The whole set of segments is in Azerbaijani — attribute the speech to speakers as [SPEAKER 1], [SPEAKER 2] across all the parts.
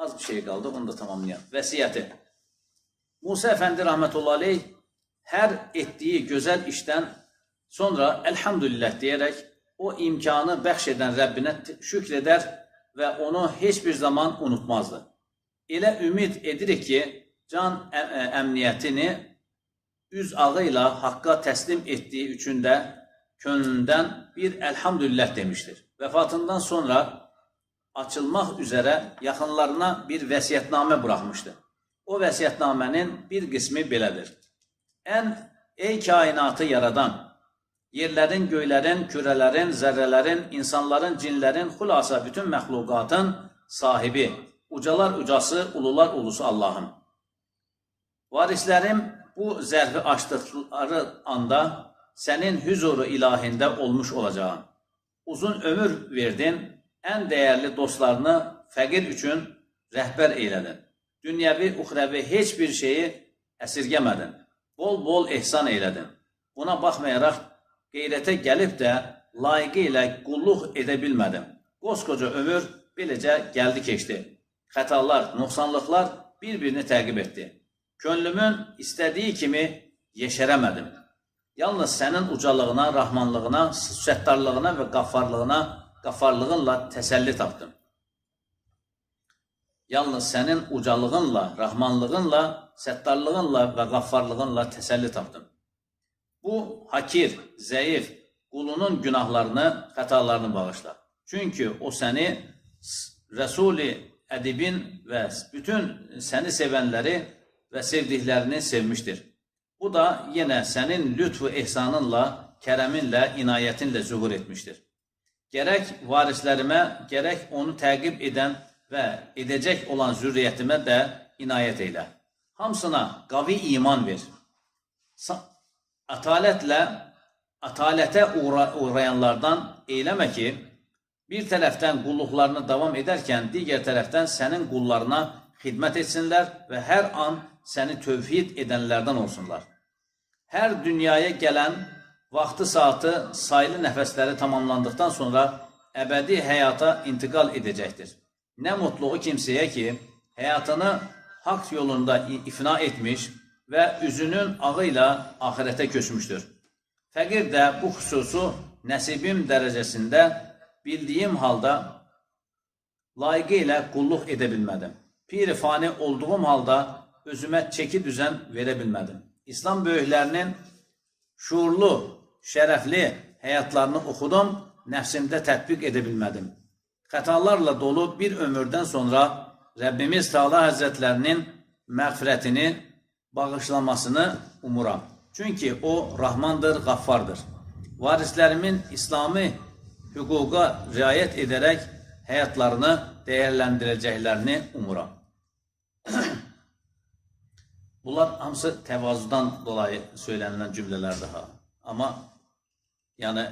[SPEAKER 1] Az bir şey qaldı, onu da tamamlayalım. Vəsiyyəti. Musa Əfəndi rəhmətullahi aleyh hər etdiyi gözəl işdən sonra elhamdülillah deyərək o imkanı bəxş edən Rəbbinə şükr edər və onu heç bir zaman unutmazdı. Elə ümid edirik ki, can əmniyyətini üz ağı ilə haqqa təslim etdiyi üçün də könlündən bir elhamdülillah demişdir. Vəfatından sonra açılmaq üzərə yaxınlarına bir vəsiyyətnamə buraxmışdı. O vəsiyyətnamənin bir qismi belədir. Ey kainatı yaradan, yerlərin, göylərin, kürələrin, zərrələrin, insanların, cinlərin, xulasa bütün məxluqatın sahibi, ucalar ucası, ulular ulusu Allahım. Varislərim bu zərfi açdıqları anda sənin hüzuru ilahində olmuş olacağım. Uzun ömür verdin, ən dəyərli dostlarını fəqir üçün rəhbər eylədin. Dünyəvi, uxrəvi heç bir şeyi əsirgəmədin. Bol-bol ehsan eylədin. Buna baxmayaraq qeyrətə gəlib də layiqi ilə qulluq edə bilmədim. Qoskoca ömür beləcə gəldi keçdi. Xətalar, nöqsanlıqlar bir-birini təqib etdi. Könlümün istədiyi kimi yeşərəmədim. Yalnız sənin ucalığına, rahmanlığına, səttarlığına və qaffarlığınla təsəlli tapdım. Yalnız sənin ucalığınla, rahmanlığınla, səttarlığınla və qaffarlığınla təsəlli tapdım. Bu, hakir, zəif, qulunun günahlarını, xətalarını bağışla. Çünki o səni, Rəsul-i Ədibin və bütün səni sevənləri və sevdiklərini sevmişdir. Bu da yenə sənin lütfu ehsanınla, kərəminlə, inayətinlə zühur etmişdir. Gərək varislərimə, gərək onu təqib edən və edəcək olan zürriyyətimə də inayət eylə. Hamısına qavi iman ver. Atalətə uğrayanlardan eyləmə ki, bir tərəfdən qulluqlarını davam edərkən, digər tərəfdən sənin qullarına xidmət etsinlər və hər an səni tövhid edənlərdən olsunlar. Hər dünyaya gələn vaxtı saatı sayılı nəfəsləri tamamlandıqdan sonra əbədi həyata intiqal edəcəkdir. Nə mutluğu kimsəyə ki, həyatını haqq yolunda ifna etmiş və üzünün ağı ilə ahirətə köçmüşdür. Fəqir də bu xüsusu nəsibim dərəcəsində bildiyim halda layiqi ilə qulluq edə bilmədim. Pir-i fani olduğum halda özümə çeki düzen verə bilmədim. İslam böyüklərinin şuurlu, şərəfli həyatlarını oxudum, nəfsimdə tətbiq edə bilmədim. Xətalarla dolu bir ömürdən sonra Rəbbimiz Teala Həzrətlərinin məğfirətini, bağışlamasını umuram. Çünki o, Rahmandır, Qaffardır. Varislərimin İslami hüquqa riayət edərək həyatlarını dəyərləndirəcəklərini umuram. Bunlar hamısı təvazudan dolayı söylənilən cümlələrdir. Amma yəni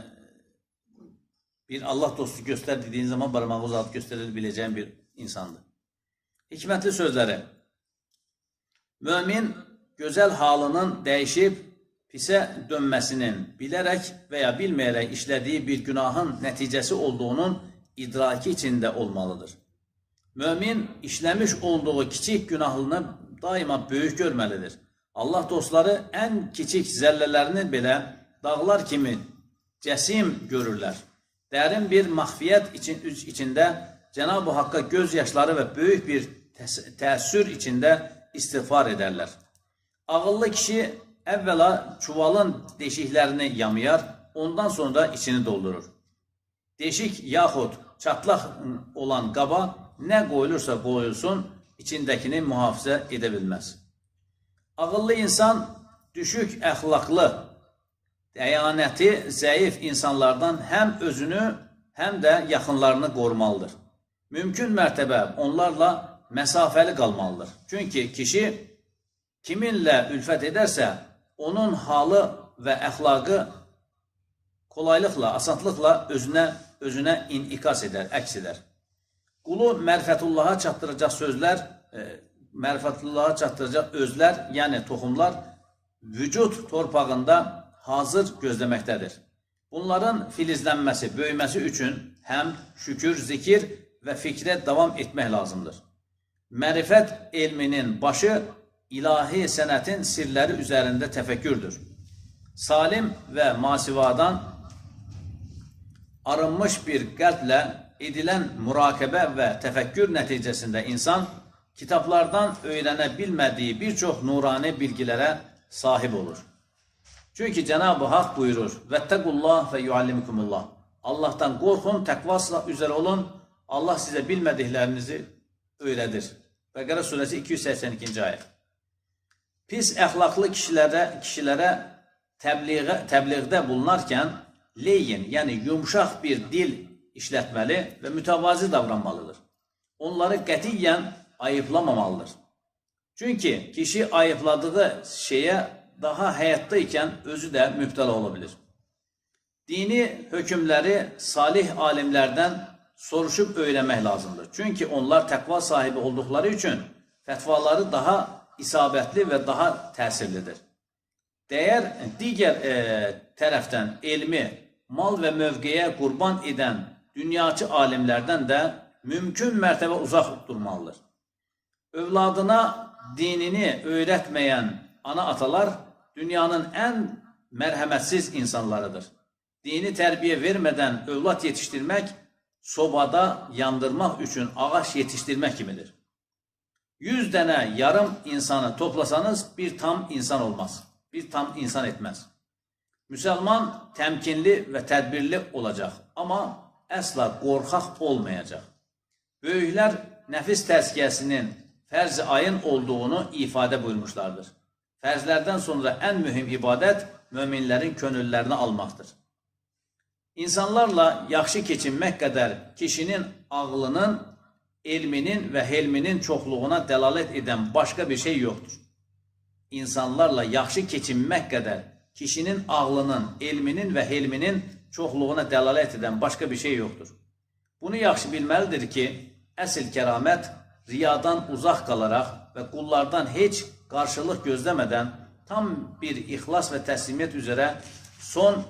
[SPEAKER 1] bir Allah dostu göstər dediğin zaman barmağı uzadıb göstəril biləcəyim bir insandır. Hikmətli sözləri. Mömin gözəl halının dəyişib pisə dönməsinin bilərək və ya bilməyərək işlədiyi bir günahın nəticəsi olduğunun idraki içində olmalıdır. Mömin işləmiş olduğu kiçik günahını daima böyük görməlidir. Allah dostları ən kiçik zəllələrini belə dağlar kimi cəsim görürlər. Dərin bir məxfiyyət içində Cenab-ı Haqqa göz yaşları və böyük bir təəssür içində istiğfar edərlər. Ağıllı kişi əvvəla çuvalın deşiklərini yamayar, ondan sonra içini doldurur. Deşik yaxud çatlaq olan qaba nə qoyulursa qoyulsun, içindəkini mühafizə edə bilməz. Ağıllı insan düşük əxlaqlı, dəyanəti zəif insanlardan həm özünü, həm də yaxınlarını qorumalıdır. Mümkün mərtəbə onlarla məsafəli qalmalıdır. Çünki kişi kiminlə ülfət edərsə, onun halı və əxlaqı kolaylıqla, asanlıqla özünə inikas edər, əks edər. Qulu mərifətullaha çatdıracaq sözlər, mərifətullaha çatdıracaq özlər, yəni toxumlar vücud torpağında hazır gözləməkdədir. Bunların filizlənməsi, böyüməsi üçün həm şükür, zikir və fikrə davam etmək lazımdır. Mərifət elminin başı ilahi sənətin sirləri üzərində təfəkkürdür. Salim və masivadan arınmış bir qəlblə edilən mürakibə və təfəkkür nəticəsində insan kitablardan öyrənə bilmədiyi bir çox nurani bilgilərə sahib olur. Çünki Cenab-ı Hak buyurur: "Vettaqullah ve yuallimukumullah." Allah'tan qorxun, təqva üzrə olun. Allah sizə bilmədiklərinizi öyrədir. Bəqərə surəsi 282-ci ayət. Pis əxlaqlı kişilərə təbliğdə bulunarkən leyin, yəni yumuşaq bir dil işlətməli və mütəvazi davranmalıdır. Onları qətiyyən ayıplamamalıdır. Çünki kişi ayıpladığı şeyə daha həyatda ikən özü də mübtəla olabilir. Dini hökmləri salih alimlərdən soruşub öyrənmək lazımdır. Çünki onlar təqva sahibi olduqları üçün fətvaları daha isabətli və daha təsirlidir. Digər tərəfdən elmi, mal və mövqeyə qurban edən dünyaçı alimlərdən də mümkün mərtəbə uzaq durmalıdır. Övladına dinini öyrətməyən ana-atalar dünyanın ən mərhəmətsiz insanlarıdır. Dini tərbiyə vermədən övlad yetişdirmək, sobada yandırmaq üçün ağac yetişdirmək kimidir. 100 dənə yarım insanı toplasanız bir tam insan olmaz, bir tam insan etməz. Müsəlman təmkinli və tədbirli olacaq, amma əsla qorxaq olmayacaq. Böyüklər nəfis təzkiyəsinin fərz-i ayın olduğunu ifadə buyurmuşlardır. Fərzlərdən sonra ən mühüm ibadət möminlərin könüllərini almaqdır. İnsanlarla yaxşı keçinmək qədər kişinin ağlının, elminin və helminin çoxluğuna dəlalət edən başqa bir şey yoxdur. İnsanlarla yaxşı keçinmək qədər kişinin ağlının, elminin və helminin çoxluğuna dəlalət edən başqa bir şey yoxdur. Bunu yaxşı bilməlidir ki, əsl kəramət riyadan uzaq qalaraq və qullardan heç qarşılıq gözləmədən tam bir ixlas və təslimiyyət üzrə son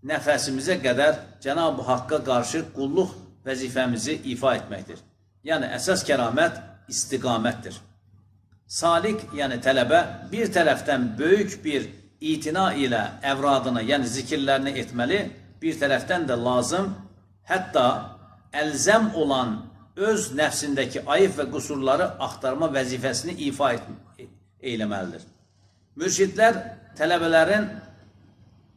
[SPEAKER 1] nəfəsimizə qədər Cenab-ı Haqq'a qarşı qulluq vəzifəmizi ifa etməkdir. Yəni, əsas kəramət istiqamətdir. Salik, yəni tələbə, bir tərəfdən böyük bir itina ilə əvradını, yəni zikirlərini etməli, bir tərəfdən də lazım, hətta əlzəm olan öz nəfsindəki ayıb və qüsurları axtarma vəzifəsini ifa eyləməlidir. Mürşidlər tələbələrin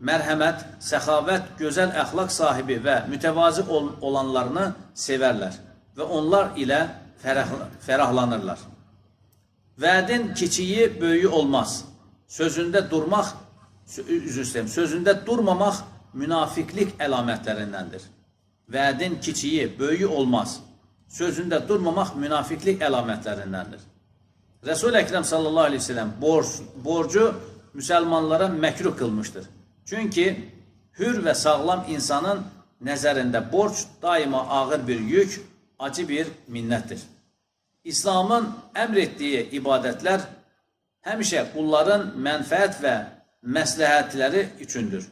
[SPEAKER 1] mərhəmət, səxavət, gözəl əxlaq sahibi və mütəvazi olanlarını sevərlər və onlar ilə fərahlanırlar. Vədin kiçiyi, böyüyü olmaz. Sözündə durmamaq münafiqlik əlamətlərindəndir. Vədin kiçiyi, böyüyü olmaz. Sözündə durmamaq münafiqlik əlamətlərindəndir. Resul-i Əkrəm sallallahu aleyhi ve sellem borcu müsəlmanlara məkruh qılmışdır. Çünki hür və sağlam insanın nəzərində borc daima ağır bir yük, acı bir minnətdir. İslamın əmr etdiyi ibadətlər həmişə qulların mənfəət və məsləhətləri üçündür.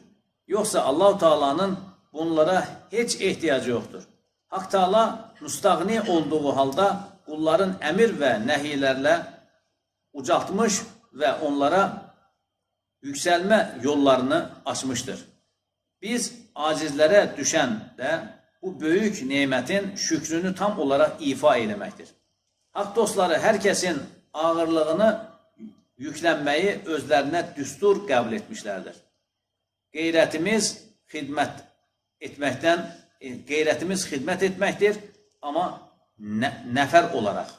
[SPEAKER 1] Yoxsa Allah-u Teala'nın bunlara heç ehtiyacı yoxdur. Hak Teala müstağni olduğu halda qulların əmir və nəhiylərlə ucaltmış və onlara yüksəlmə yollarını açmışdır. Biz acizlərə düşən də bu böyük nemətin şükrünü tam olaraq ifa eləməkdir. Hak dostları hər kəsin ağırlığını yüklənməyi özlərinə düstur qəbul etmişlərdir. Qeyrətimiz xidmət etməkdir, amma nəfər olaraq.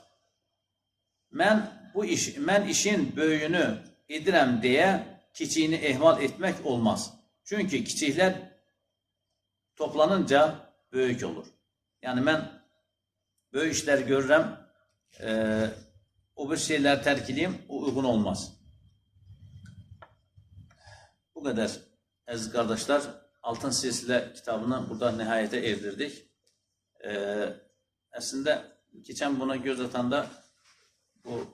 [SPEAKER 1] Mən işin böyüyünü edirəm deyə kiçiyini ehmal etmək olmaz. Çünki kiçiklər toplanınca böyük olur. Yəni mən böyük işlər görürəm, o bir şeyləri tərk edeyim, o uyğun olmaz. Bu qədər əziz qardaşlar, Altın Silsilə kitabını burada nihayətə erdirdik. Əslində, keçən buna göz atanda bu